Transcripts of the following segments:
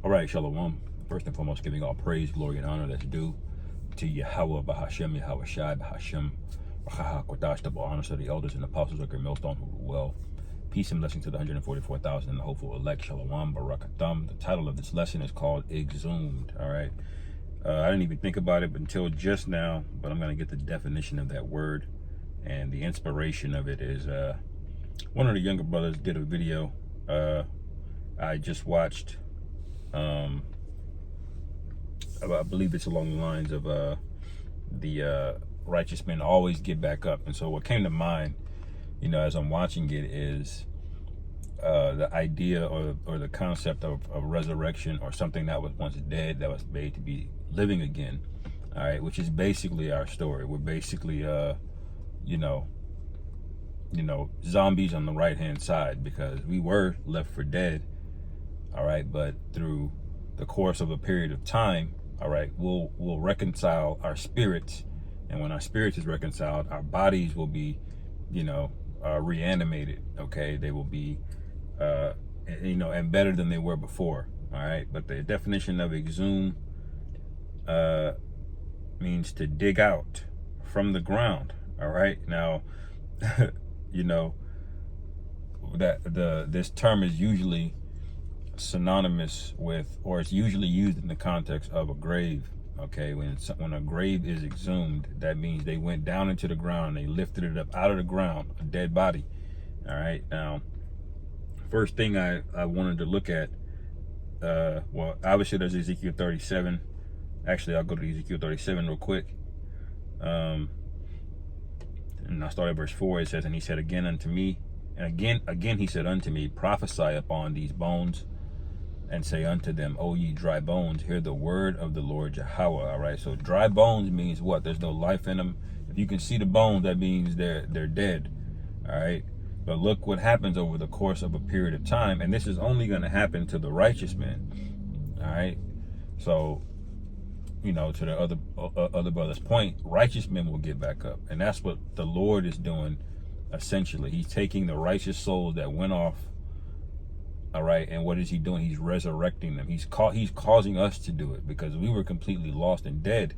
All right, Shalom. First and foremost, giving all praise, glory, and honor that's due to Yahweh, Bahashem, Yahweh Shai, Bahashem, Bahaha, Kodash, double honors to the elders and apostles of Great Millstone who rule well. Peace and blessing to the 144,000 and the hopeful elect, Shalom, Barakatam. The title of this lesson is called Exhumed. All right. I didn't even think about it until just now, but I'm going to get the definition of that word. And the inspiration of it is one of the younger brothers did a video I just watched. I believe it's along the lines of the righteous men always get back up. And so what came to mind, you know, as I'm watching it is the idea or the concept of resurrection, or something that was once dead that was made to be living again. All right, which is basically our story. We're basically you know, zombies on the right hand side, because we were left for dead. All right, but through the course of a period of time, all right, we'll reconcile our spirits, and when our spirits is reconciled, our bodies will be, you know, reanimated. Okay, they will be you know, and better than they were before. All right, but the definition of exhume means to dig out from the ground. All right, now you know that this term is usually synonymous with, or it's usually used in the context of a grave. Okay, when a grave is exhumed, that means they went down into the ground, they lifted it up out of the ground, a dead body. All right, now first thing I wanted to look at, well, obviously there's Ezekiel 37. Actually, I'll go to Ezekiel 37 real quick. And I'll start at verse 4. It says, "And he said again unto me, and again he said unto me, prophesy upon these bones, and say unto them, O ye dry bones, hear the word of the Lord Yahweh." All right, so dry bones means what? There's no life in them. If you can see the bones, that means they're dead. All right, but look what happens over the course of a period of time, and this is only going to happen to the righteous man. All right, so, you know, to the other brother's point, righteous men will get back up, and that's what the Lord is doing. Essentially, he's taking the righteous souls that went off. All right, and what is he doing? He's resurrecting them. He's causing us to do it, because we were completely lost and dead.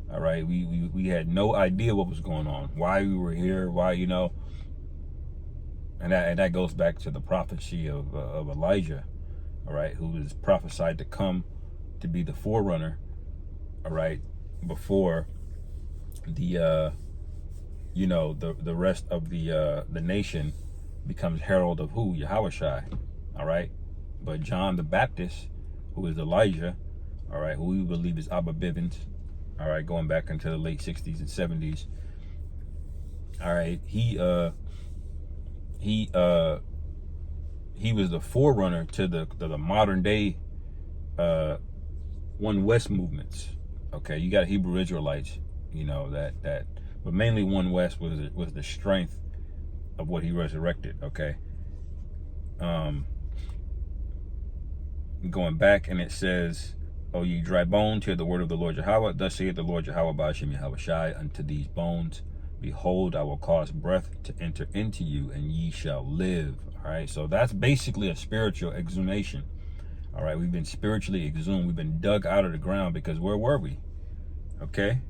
All right, we had no idea what was going on, why we were here, why, you know, and that goes back to the prophecy of Elijah. All right, who was prophesied to come to be the forerunner. All right, before the you know, the rest of the nation becomes herald of who? Yahweh Shai. All right, but John the Baptist, who is Elijah, all right, who we believe is Abba Bivens, all right, going back into the late 60s and 70s. All right, he was the forerunner to the modern day One West movements. Okay, you got Hebrew Israelites, you know, that but mainly One West was the strength of what he resurrected. Okay, going back, and it says, "O ye dry bones, hear the word of the Lord Yahweh. Thus saith the Lord Yahweh, Ba'ashem Yahweh Shai, unto these bones, behold, I will cause breath to enter into you, and ye shall live." All right, so that's basically a spiritual exhumation. All right, we've been spiritually exhumed. We've been dug out of the ground, because where were we? Okay,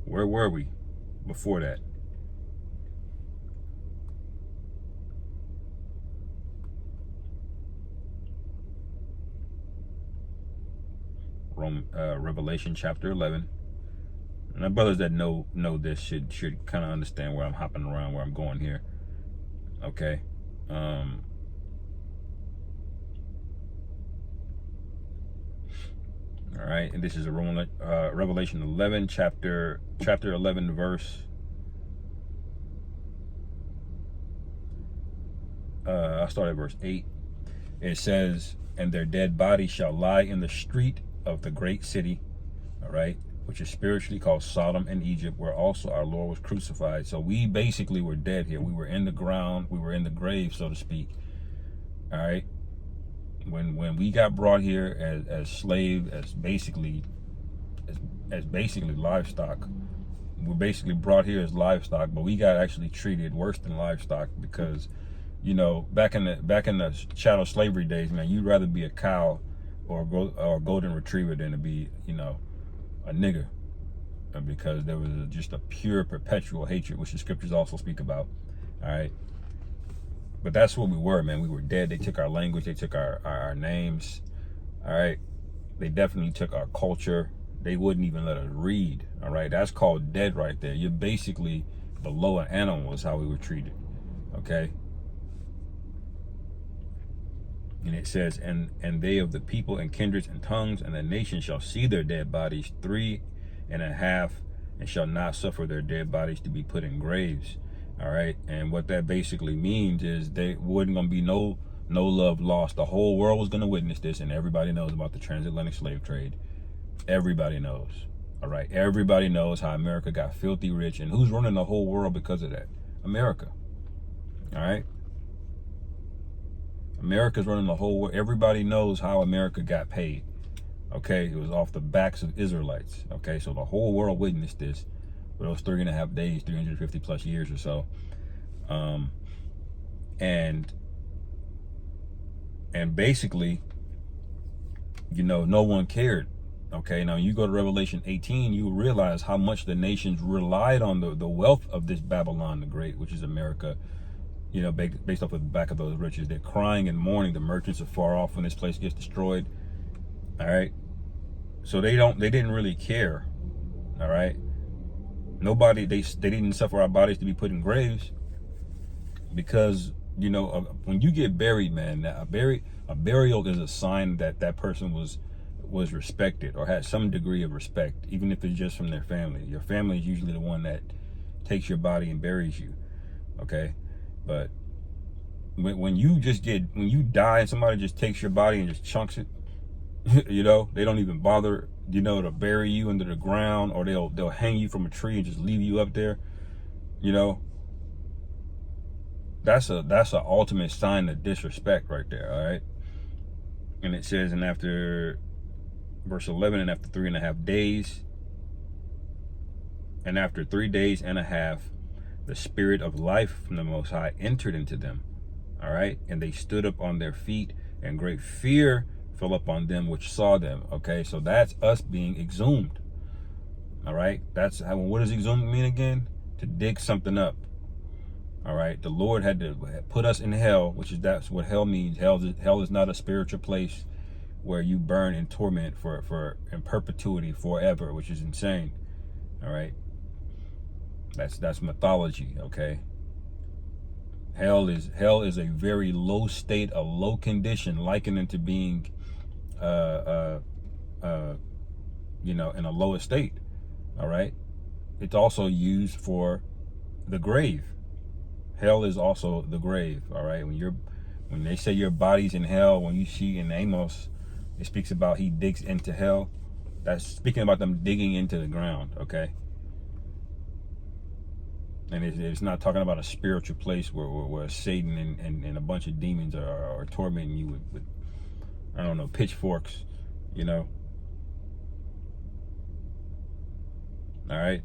where were we before that? Revelation chapter 11. And the brothers that know this should kind of understand where I'm hopping around, where I'm going here. Okay. All right, and this is a Revelation 11, chapter 11, verse. I'll start at verse 8. It says, "And their dead bodies shall lie in the street of the great city," all right, which is spiritually called Sodom and Egypt, where also our Lord was crucified. So we basically were dead here. We were in the ground. We were in the grave, so to speak. All right. When we got brought here as slaves, as basically livestock, we're basically brought here as livestock, but we got actually treated worse than livestock, because you know, back in the chattel slavery days, man, you'd rather be a cow or a golden retriever than to be, you know, a nigger, because there was just a pure perpetual hatred, which the scriptures also speak about. All right. But that's what we were, man. We were dead. They took our language. They took our names. All right. They definitely took our culture. They wouldn't even let us read. All right. That's called dead right there. You're basically below an animal is how we were treated. Okay. And it says, and they of the people and kindreds and tongues and the nation shall see their dead bodies 3.5, and shall not suffer their dead bodies to be put in graves. All right. And what that basically means is they wasn't going to be no love lost. The whole world was going to witness this, and everybody knows about the transatlantic slave trade. Everybody knows. All right. Everybody knows how America got filthy rich, and who's running the whole world because of that? America. All right. America's running the whole world. Everybody knows how America got paid. Okay. It was off the backs of Israelites. Okay. So the whole world witnessed this for those 3.5 days, 350 plus years or so. And basically, you know, no one cared. Okay, now you go to Revelation 18, you realize how much the nations relied on the wealth of this Babylon the Great, which is America, you know, based off of the back of those riches. They're crying and mourning. The merchants are far off when this place gets destroyed. All right. So they didn't really care. All right. Nobody, they didn't suffer our bodies to be put in graves, because, you know, when you get buried, man, a burial is a sign that that person was respected or had some degree of respect, even if it's just from their family. Your family is usually the one that takes your body and buries you. Okay. But when you die and somebody just takes your body and just chunks it, you know, they don't even bother, you know, to bury you under the ground, or they'll hang you from a tree and just leave you up there, you know. That's an ultimate sign of disrespect right there. All right. And it says, and after verse 11, and after 3.5 days, and after 3 days and a half, the spirit of life from the Most High entered into them. All right. And they stood up on their feet, and great fear fell upon them which saw them. Okay. So that's us being exhumed. All right. That's how, what does exhumed mean again? To dig something up. All right. The Lord had to put us in hell, that's what hell means. Hell is not a spiritual place where you burn in torment in perpetuity forever, which is insane. All right. That's mythology. Okay. Hell is a very low state, a low condition, likened into being, you know, in a lower state. All right. It's also used for the grave. Hell is also the grave. All right. When they say your body's in hell, when you see in Amos, it speaks about he digs into hell. That's speaking about them digging into the ground. Okay. And it's not talking about a spiritual place where Satan and a bunch of demons are tormenting you with, I don't know, pitchforks, you know. All right.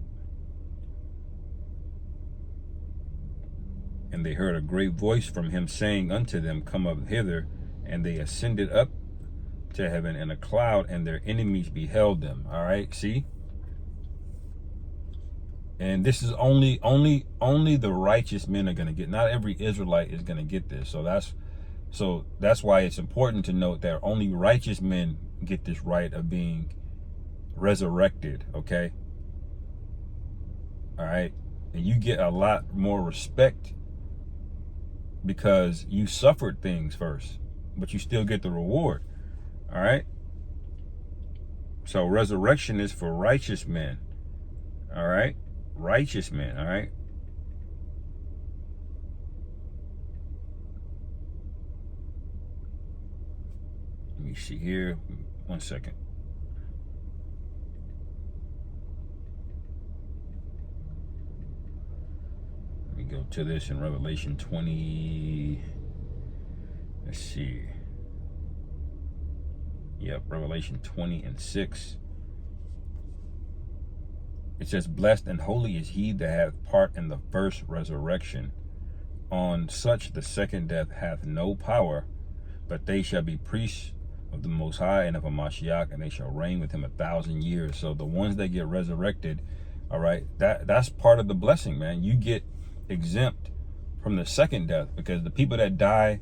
And they heard a great voice from him saying unto them, come up hither. And they ascended up to heaven in a cloud, and their enemies beheld them. All right. See? And this is only the righteous men are going to get. Not every Israelite is going to get this. So that's why it's important to note that only righteous men get this right of being resurrected. Okay. All right. And you get a lot more respect because you suffered things first, but you still get the reward. All right. So resurrection is for righteous men. All right. Righteous men. All right. Let me see here. 1 second. Let me go to this in Revelation 20. Let's see. Yep, Revelation 20:6. It says, blessed and holy is he that hath part in the first resurrection. on such the second death hath no power, but they shall be priests of the Most High and of a Mashiach, and they shall reign with him 1,000 years. So the ones that get resurrected, all right, that's part of the blessing, man. You get exempt from the second death, because the people that die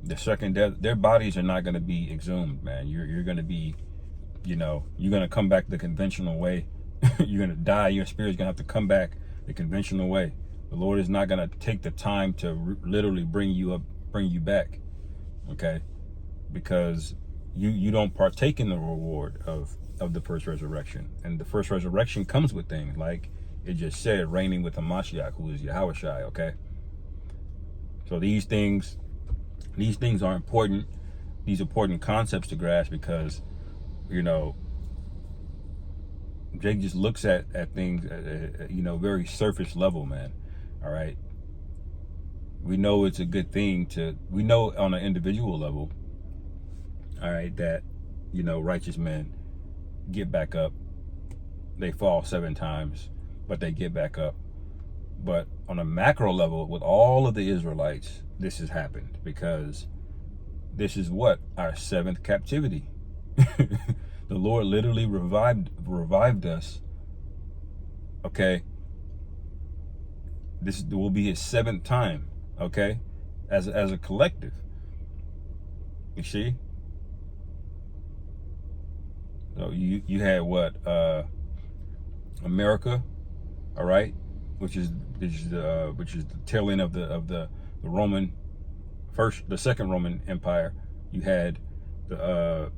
the second death, their bodies are not going to be exhumed, man. You're going to be, you're going to come back the conventional way. You're going to die. Your spirit's going to have to come back the conventional way. The Lord is not going to take the time to literally bring you up, bring you back, okay? Because you don't partake in the reward of the first resurrection. And the first resurrection comes with things like it just said, reigning with a Mashiach, who is Yahushai, okay? So these things are important. These important concepts to grasp, because Jake just looks at things very surface level, man. All right, we know it's a good thing we know on an individual level, all right, that righteous men get back up. They fall 7 times, but they get back up. But on a macro level, with all of the Israelites, this has happened, because this is what? Our 7th captivity. The Lord literally revived us, okay? This will be his 7th time, okay? As a collective. You see? So you had what? America, all right? Which is the tail end of the Roman the second Roman Empire. You had the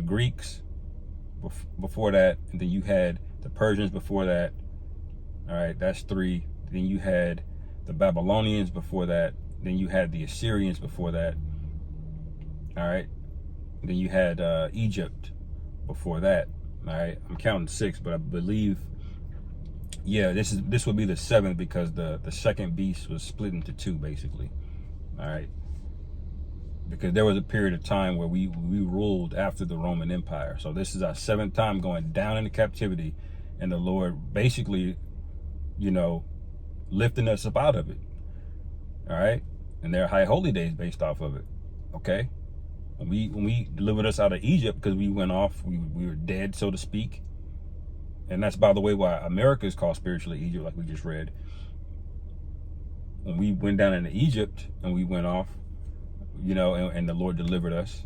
Greeks before that, and then you had the Persians before that. All right, that's 3. Then you had the Babylonians before that. Then you had the Assyrians before that. All right. Then you had Egypt before that. All right, I'm counting 6, but I believe, yeah, this would be the 7th, because the second beast was split into 2, basically. All right, because there was a period of time where we ruled after the Roman Empire. So this is our 7th time going down into captivity, and the Lord basically, lifting us up out of it. All right, and there are high holy days based off of it. Okay, when we delivered us out of Egypt, because we went off, we were dead, so to speak. And that's, by the way, why America is called spiritually Egypt, like we just read. When we went down into Egypt and we went off, and the Lord delivered us,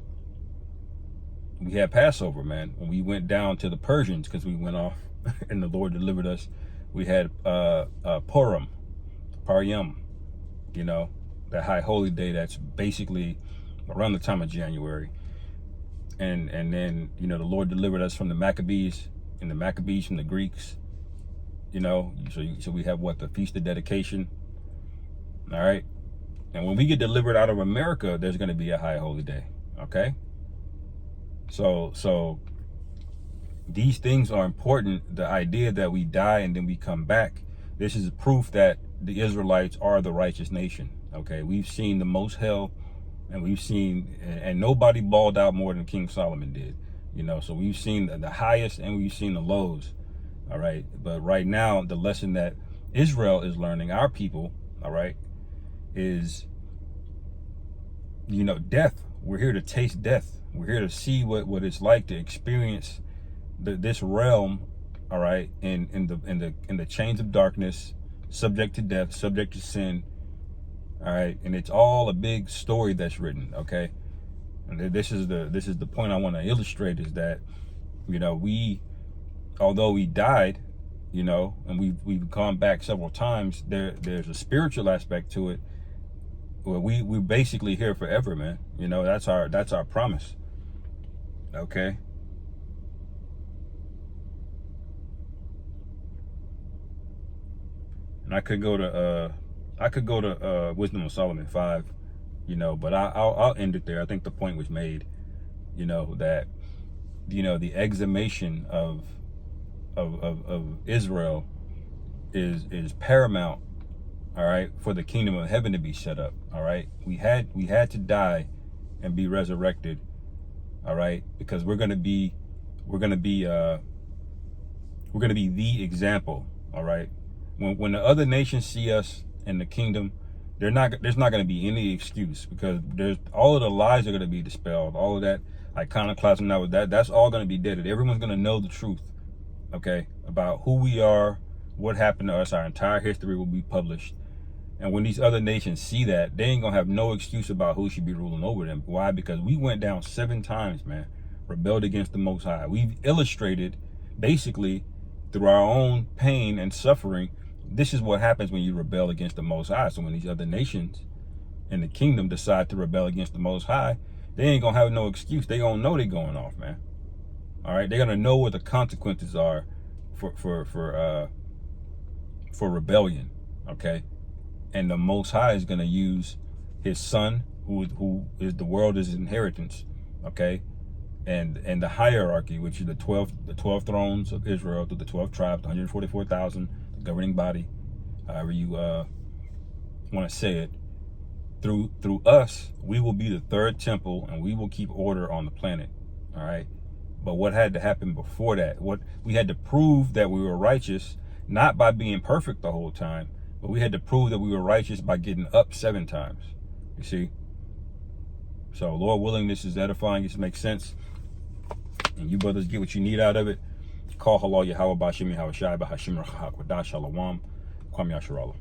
we had Passover, man. When we went down to the Persians, because we went off and the Lord delivered us, we had Purim, that high holy day that's basically around the time of January. And then, the Lord delivered us from the Maccabees, and the Maccabees from the Greeks, so we have the Feast of Dedication. All right. And when we get delivered out of America, there's going to be a high holy day. Okay. So these things are important. The idea that we die and then we come back, this is proof that the Israelites are the righteous nation. Okay. We've seen the most hell, and we've seen, and nobody balled out more than King Solomon did. So we've seen the highest and we've seen the lows. All right. But right now, the lesson that Israel is learning, our people, all right, is, death. We're here to taste death. We're here to see what it's like to experience this realm, all right, in the chains of darkness, subject to death, subject to sin. All right. And it's all a big story that's written. Okay. And this is the point I want to illustrate, is that, although we died, and we've gone back several times, there's a spiritual aspect to it, where we're basically here forever, man. That's our promise. Okay. And I could go to Wisdom of Solomon 5. But I'll end it there. I think the point was made, that, the exhumation of Israel is paramount, all right, for the kingdom of heaven to be set up. All right. We had to die and be resurrected. All right. Because we're going to be the example. All right. When the other nations see us in the kingdom, there's not going to be any excuse, because there's all of the lies are going to be dispelled. All of that iconoclasm, that's all going to be dead. Everyone's going to know the truth, okay, about who we are, what happened to us. Our entire history will be published. And when these other nations see that, they ain't going to have no excuse about who should be ruling over them. Why? Because we went down 7 times, man, rebelled against the Most High. We've illustrated, basically, through our own pain and suffering, this is what happens when you rebel against the Most High. So when these other nations in the kingdom decide to rebel against the Most High, they ain't going to have no excuse. They going to know they're going off, man. All right? They're going to know what the consequences are for rebellion, okay? And the Most High is going to use his son, who is the world is his inheritance, okay? And the hierarchy, which is the 12 thrones of Israel, through the 12 tribes, 144,000, the governing body, however you want to say it. Through us, we will be the third temple, and we will keep order on the planet, all right? But what had to happen before that? What we had to prove that we were righteous, not by being perfect the whole time, but we had to prove that we were righteous by getting up 7 times. You see? So, Lord willing, this is edifying. This makes sense. And you brothers get what you need out of it. Call halal Yahweh Bashim Yahweh Shai Bahashim Rachak Wadash Shalom Kwam Yasharallah.